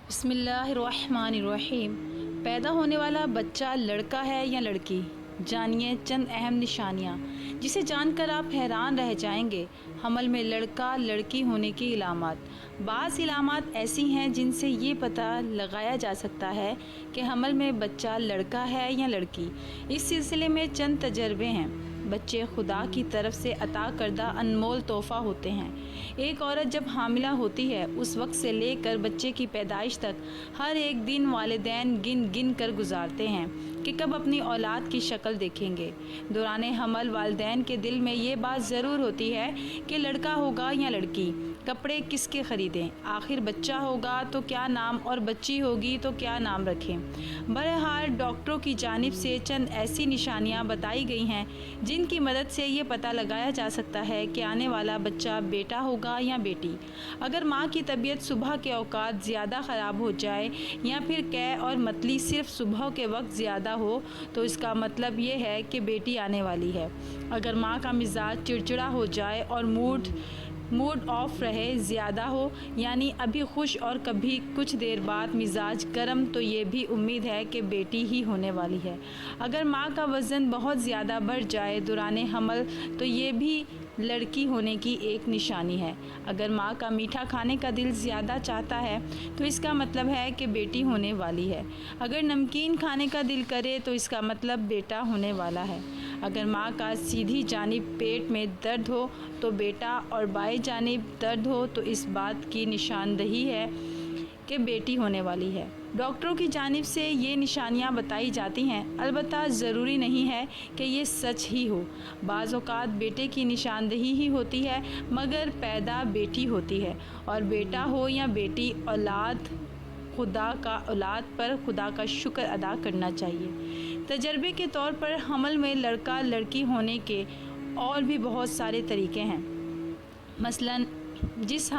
بسم اللہ الرحمن الرحیم۔ پیدا ہونے والا بچہ لڑکا ہے یا لڑکی؟ جانیے چند اہم نشانیاں جسے جان کر آپ حیران رہ جائیں گے۔ حمل میں لڑکا لڑکی ہونے کی علامات۔ بعض علامات ایسی ہیں جن سے یہ پتہ لگایا جا سکتا ہے کہ حمل میں بچہ لڑکا ہے یا لڑکی۔ اس سلسلے میں چند تجربے ہیں۔ بچے خدا کی طرف سے عطا کردہ انمول تحفہ ہوتے ہیں۔ ایک عورت جب حاملہ ہوتی ہے اس وقت سے لے کر بچے کی پیدائش تک ہر ایک دن والدین گن گن کر گزارتے ہیں کہ کب اپنی اولاد کی شکل دیکھیں گے۔ دوران حمل والدین کے دل میں یہ بات ضرور ہوتی ہے کہ لڑکا ہوگا یا لڑکی، کپڑے کس کے خریدیں، آخر بچہ ہوگا تو کیا نام اور بچی ہوگی تو کیا نام رکھیں۔ بہرحال ڈاکٹروں کی جانب سے چند ایسی نشانیاں بتائی گئی ہیں جن کی مدد سے یہ پتہ لگایا جا سکتا ہے کہ آنے والا بچہ بیٹا ہوگا یا بیٹی۔ اگر ماں کی طبیعت صبح کے اوقات زیادہ خراب ہو جائے یا پھر قے اور متلی صرف صبح کے وقت زیادہ ہو تو اس کا مطلب یہ ہے کہ بیٹی آنے والی ہے۔ اگر ماں کا مزاج چڑچڑا ہو جائے اور موڈ آف رہے، زیادہ ہو یعنی ابھی خوش اور کبھی کچھ دیر بعد مزاج گرم، تو یہ بھی امید ہے کہ بیٹی ہی ہونے والی ہے۔ اگر ماں کا وزن بہت زیادہ بڑھ جائے دوران حمل تو یہ بھی لڑکی ہونے کی ایک نشانی ہے۔ اگر ماں کا میٹھا کھانے کا دل زیادہ چاہتا ہے تو اس کا مطلب ہے کہ بیٹی ہونے والی ہے۔ اگر نمکین کھانے کا دل کرے تو اس کا مطلب بیٹا ہونے والا ہے۔ اگر ماں کا سیدھی جانب پیٹ میں درد ہو تو بیٹا اور بائیں جانب درد ہو تو اس بات کی نشاندہی ہے کہ بیٹی ہونے والی ہے۔ ڈاکٹروں کی جانب سے یہ نشانیاں بتائی جاتی ہیں، البتہ ضروری نہیں ہے کہ یہ سچ ہی ہو۔ بعض اوقات بیٹے کی نشاندہی ہی ہوتی ہے مگر پیدا بیٹی ہوتی ہے، اور بیٹا ہو یا بیٹی، اولاد پر خدا کا شکر ادا کرنا چاہیے۔ تجربے کے طور پر حمل میں لڑکا لڑکی ہونے کے اور بھی بہت سارے طریقے ہیں۔ مثلاً جس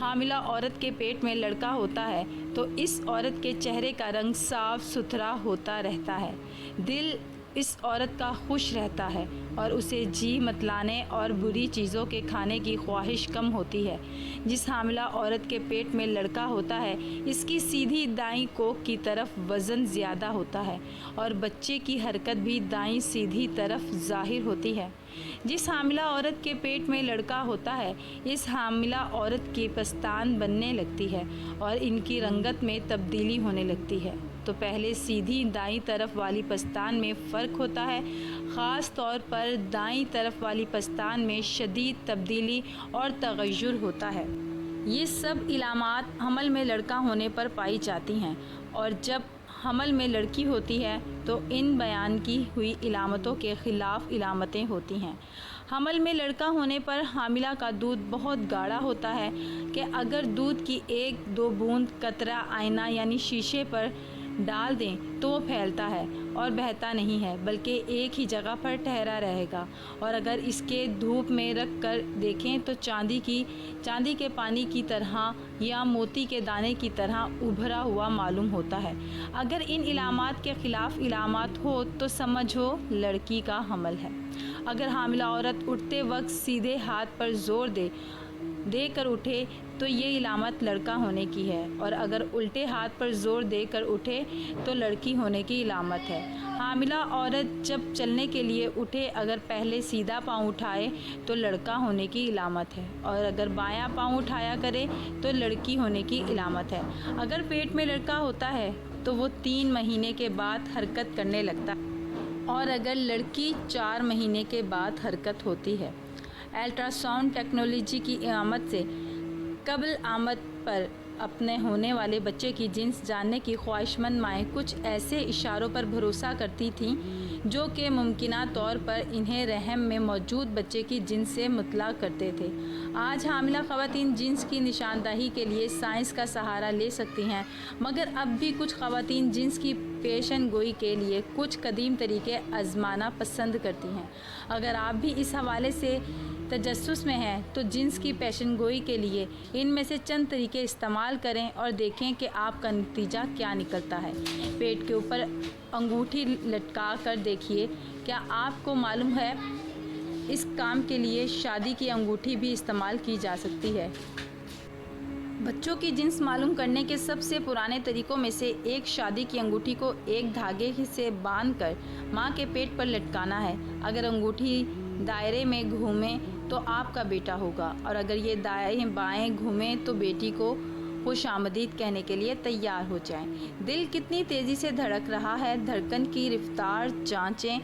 حاملہ عورت کے پیٹ میں لڑکا ہوتا ہے تو اس عورت کے چہرے کا رنگ صاف ستھرا ہوتا رہتا ہے، دل اس عورت کا خوش رہتا ہے اور اسے جی متلانے اور بری چیزوں کے کھانے کی خواہش کم ہوتی ہے۔ جس حاملہ عورت کے پیٹ میں لڑکا ہوتا ہے اس کی سیدھی دائیں کوکھ کی طرف وزن زیادہ ہوتا ہے اور بچے کی حرکت بھی دائیں سیدھی طرف ظاہر ہوتی ہے۔ جس حاملہ عورت کے پیٹ میں لڑکا ہوتا ہے اس حاملہ عورت کی پستان بننے لگتی ہے اور ان کی رنگت میں تبدیلی ہونے لگتی ہے۔ تو پہلے سیدھی دائیں طرف والی پستان میں فرق ہوتا ہے، خاص طور پر دائیں طرف والی پستان میں شدید تبدیلی اور تغیر ہوتا ہے۔ یہ سب علامات حمل میں لڑکا ہونے پر پائی جاتی ہیں، اور جب حمل میں لڑکی ہوتی ہے تو ان بیان کی ہوئی علامتوں کے خلاف علامتیں ہوتی ہیں۔ حمل میں لڑکا ہونے پر حاملہ کا دودھ بہت گاڑھا ہوتا ہے کہ اگر دودھ کی 1-2 بوند قطرہ آئینہ یعنی شیشے پر ڈال دیں تو وہ پھیلتا ہے اور بہتا نہیں ہے بلکہ ایک ہی جگہ پر ٹھہرا رہے گا، اور اگر اس کے دھوپ میں رکھ کر دیکھیں تو چاندی کے پانی کی طرح یا موتی کے دانے کی طرح ابھرا ہوا معلوم ہوتا ہے۔ اگر ان علامات کے خلاف علامات ہو تو سمجھو لڑکی کا حمل ہے۔ اگر حاملہ عورت اٹھتے وقت سیدھے ہاتھ پر زور دے کر اٹھے تو یہ علامت لڑکا ہونے کی ہے، اور اگر الٹے ہاتھ پر زور دے کر اٹھے تو لڑکی ہونے کی علامت ہے۔ حاملہ عورت جب چلنے کے لیے اٹھے اگر پہلے سیدھا پاؤں اٹھائے تو لڑکا ہونے کی علامت ہے، اور اگر بایاں پاؤں اٹھایا کرے تو لڑکی ہونے کی علامت ہے۔ اگر پیٹ میں لڑکا ہوتا ہے تو وہ 3 مہینے کے بعد حرکت کرنے لگتا ہے، اور اگر لڑکی 4 مہینے کے بعد حرکت ہوتی ہے۔ الٹرا ساؤنڈ ٹیکنالوجی کی آمد سے قبل آمد پر اپنے ہونے والے بچے کی جنس جاننے کی خواہشمند مائیں کچھ ایسے اشاروں پر بھروسہ کرتی تھیں جو کہ ممکنہ طور پر انہیں رحم میں موجود بچے کی جنس سے مطلع کرتے تھے۔ آج حاملہ خواتین جنس کی نشاندہی کے لیے سائنس کا سہارا لے سکتی ہیں، مگر اب بھی کچھ خواتین جنس کی پیشن گوئی کے لیے کچھ قدیم طریقے آزمانا پسند کرتی ہیں۔ اگر آپ بھی اس حوالے سے تجسس میں ہیں تو جنس کی پیشن گوئی کے لیے ان میں سے چند طریقے استعمال کریں اور دیکھیں کہ آپ کا نتیجہ کیا نکلتا ہے۔ پیٹ کے اوپر انگوٹھی لٹکا کر دیکھیے، کیا آپ کو معلوم ہے اس کام کے لیے شادی کی انگوٹھی بھی استعمال کی جا سکتی ہے۔ بچوں کی جنس معلوم کرنے کے سب سے پرانے طریقوں میں سے ایک شادی کی انگوٹھی کو ایک دھاگے سے باندھ کر ماں کے پیٹ پر لٹکانا ہے۔ اگر انگوٹھی دائرے میں گھومے تو آپ کا بیٹا ہوگا، اور اگر یہ دائیں بائیں گھومے تو بیٹی کو خوش آمدید کہنے کے لیے تیار ہو جائیں۔ دل کتنی تیزی سے دھڑک رہا ہے، دھڑکن کی رفتار جانچیں۔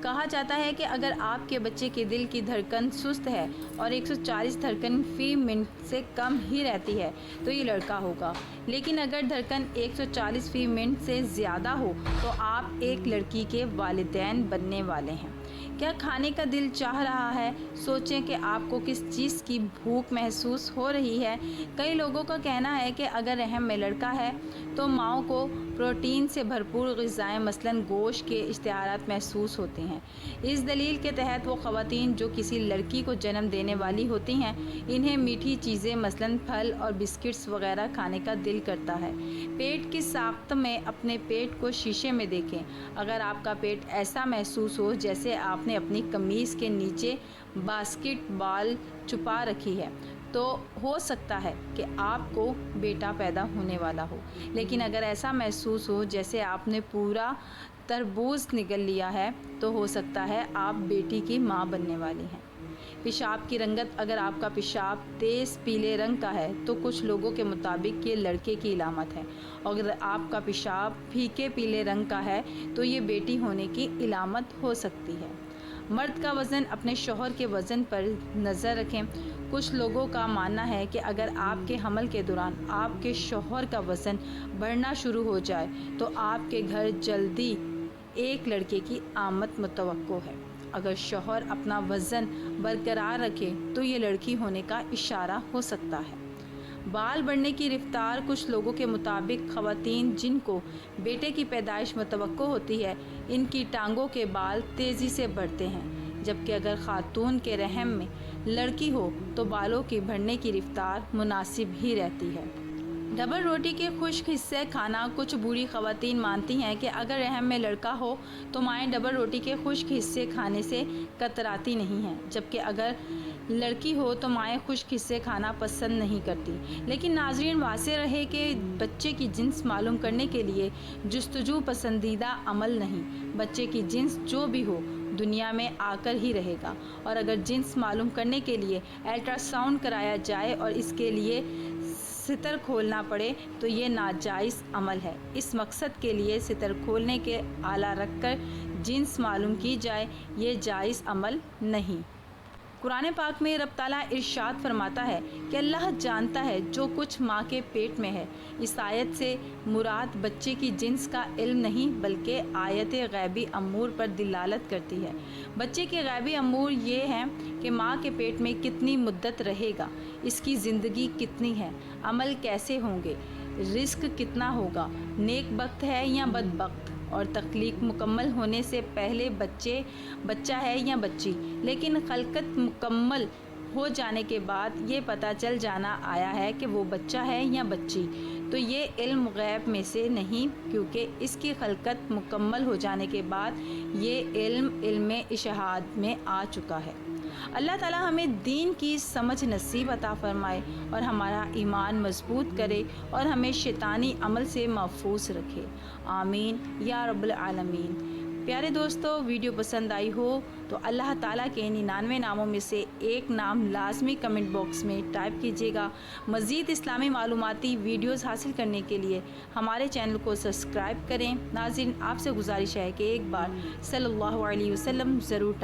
کہا جاتا ہے کہ اگر آپ کے بچے کے دل کی دھڑکن سست ہے اور 140 دھڑکن فی منٹ سے کم ہی رہتی ہے تو یہ لڑکا ہوگا، لیکن اگر دھڑکن 140 فی منٹ سے زیادہ ہو تو آپ ایک لڑکی کے والدین بننے والے ہیں۔ کیا کھانے کا دل چاہ رہا ہے؟ سوچیں کہ آپ کو کس چیز کی بھوک محسوس ہو رہی ہے۔ کئی لوگوں کا کہنا ہے کہ اگر رحم میں لڑکا ہے تو ماؤں کو پروٹین سے بھرپور غذائیں مثلاً گوشت کے اشتہارات محسوس ہوتے ہیں۔ اس دلیل کے تحت وہ خواتین جو کسی لڑکی کو جنم دینے والی ہوتی ہیں، انہیں میٹھی چیزیں مثلاً پھل اور بسکٹس وغیرہ کھانے کا دل کرتا ہے۔ پیٹ کی ساخت میں اپنے پیٹ کو شیشے میں دیکھیں۔ اگر آپ کا پیٹ ایسا محسوس ہو جیسے آپ نے اپنی قمیض کے نیچے باسکٹ بال چھپا رکھی ہے تو ہو سکتا ہے کہ آپ کو بیٹا پیدا ہونے والا ہو، لیکن اگر ایسا محسوس ہو جیسے آپ نے پورا تربوز نگل لیا ہے تو ہو سکتا ہے آپ بیٹی کی ماں بننے والی ہیں۔ پیشاب کی رنگت: اگر آپ کا پیشاب تیز پیلے رنگ کا ہے تو کچھ لوگوں کے مطابق یہ لڑکے کی علامت ہے، اور اگر آپ کا پیشاب پھیکے پیلے رنگ کا ہے تو یہ بیٹی ہونے کی علامت ہو سکتی ہے۔ مرد کا وزن: اپنے شوہر کے وزن پر نظر رکھیں۔ کچھ لوگوں کا ماننا ہے کہ اگر آپ کے حمل کے دوران آپ کے شوہر کا وزن بڑھنا شروع ہو جائے تو آپ کے گھر جلدی ایک لڑکے کی آمد متوقع ہے۔ اگر شوہر اپنا وزن برقرار رکھے تو یہ لڑکی ہونے کا اشارہ ہو سکتا ہے۔ بال بڑھنے کی رفتار: کچھ لوگوں کے مطابق خواتین جن کو بیٹے کی پیدائش متوقع ہوتی ہے، ان کی ٹانگوں کے بال تیزی سے بڑھتے ہیں، جبکہ اگر خاتون کے رحم میں لڑکی ہو تو بالوں کی بڑھنے کی رفتار مناسب ہی رہتی ہے۔ ڈبل روٹی کے خشک حصے کھانا: کچھ بوڑھی خواتین مانتی ہیں کہ اگر رحم میں لڑکا ہو تو مائیں ڈبل روٹی کے خشک حصے کھانے سے کتراتی نہیں ہیں، جبکہ اگر لڑکی ہو تو مائیں خشک حصے کھانا پسند نہیں کرتی۔ لیکن ناظرین، واضح رہے کہ بچے کی جنس معلوم کرنے کے لیے جستجو پسندیدہ عمل نہیں۔ بچے کی جنس جو بھی ہو دنیا میں آ کر ہی رہے گا، اور اگر جنس معلوم کرنے کے لیے الٹرا ساؤنڈ کرایا جائے اور اس کے لیے ستر کھولنا پڑے تو یہ ناجائز عمل ہے۔ اس مقصد کے لیے ستر کھولنے کے آلہ رکھ کر جنس معلوم کی جائے، یہ جائز عمل نہیں۔ قرآن پاک میں رب تعالیٰ ارشاد فرماتا ہے کہ اللہ جانتا ہے جو کچھ ماں کے پیٹ میں ہے۔ اس آیت سے مراد بچے کی جنس کا علم نہیں بلکہ آیت غیبی امور پر دلالت کرتی ہے۔ بچے کے غیبی امور یہ ہیں کہ ماں کے پیٹ میں کتنی مدت رہے گا، اس کی زندگی کتنی ہے، عمل کیسے ہوں گے، رزق کتنا ہوگا، نیک بخت ہے یا بدبخت، اور تخلیق مکمل ہونے سے پہلے بچہ ہے یا بچی، لیکن خلقت مکمل ہو جانے کے بعد یہ پتہ چل جانا آیا ہے کہ وہ بچہ ہے یا بچی، تو یہ علم غیب میں سے نہیں، کیونکہ اس کی خلقت مکمل ہو جانے کے بعد یہ علم اشہاد میں آ چکا ہے۔ اللہ تعالیٰ ہمیں دین کی سمجھ نصیب عطا فرمائے اور ہمارا ایمان مضبوط کرے اور ہمیں شیطانی عمل سے محفوظ رکھے، آمین یا رب العالمین۔ پیارے دوستو، ویڈیو پسند آئی ہو تو اللہ تعالیٰ کے 99 ناموں میں سے ایک نام لازمی کمنٹ باکس میں ٹائپ کیجیے گا۔ مزید اسلامی معلوماتی ویڈیوز حاصل کرنے کے لیے ہمارے چینل کو سبسکرائب کریں۔ ناظرین، آپ سے گزارش ہے کہ ایک بار صلی اللہ علیہ وسلم ضرور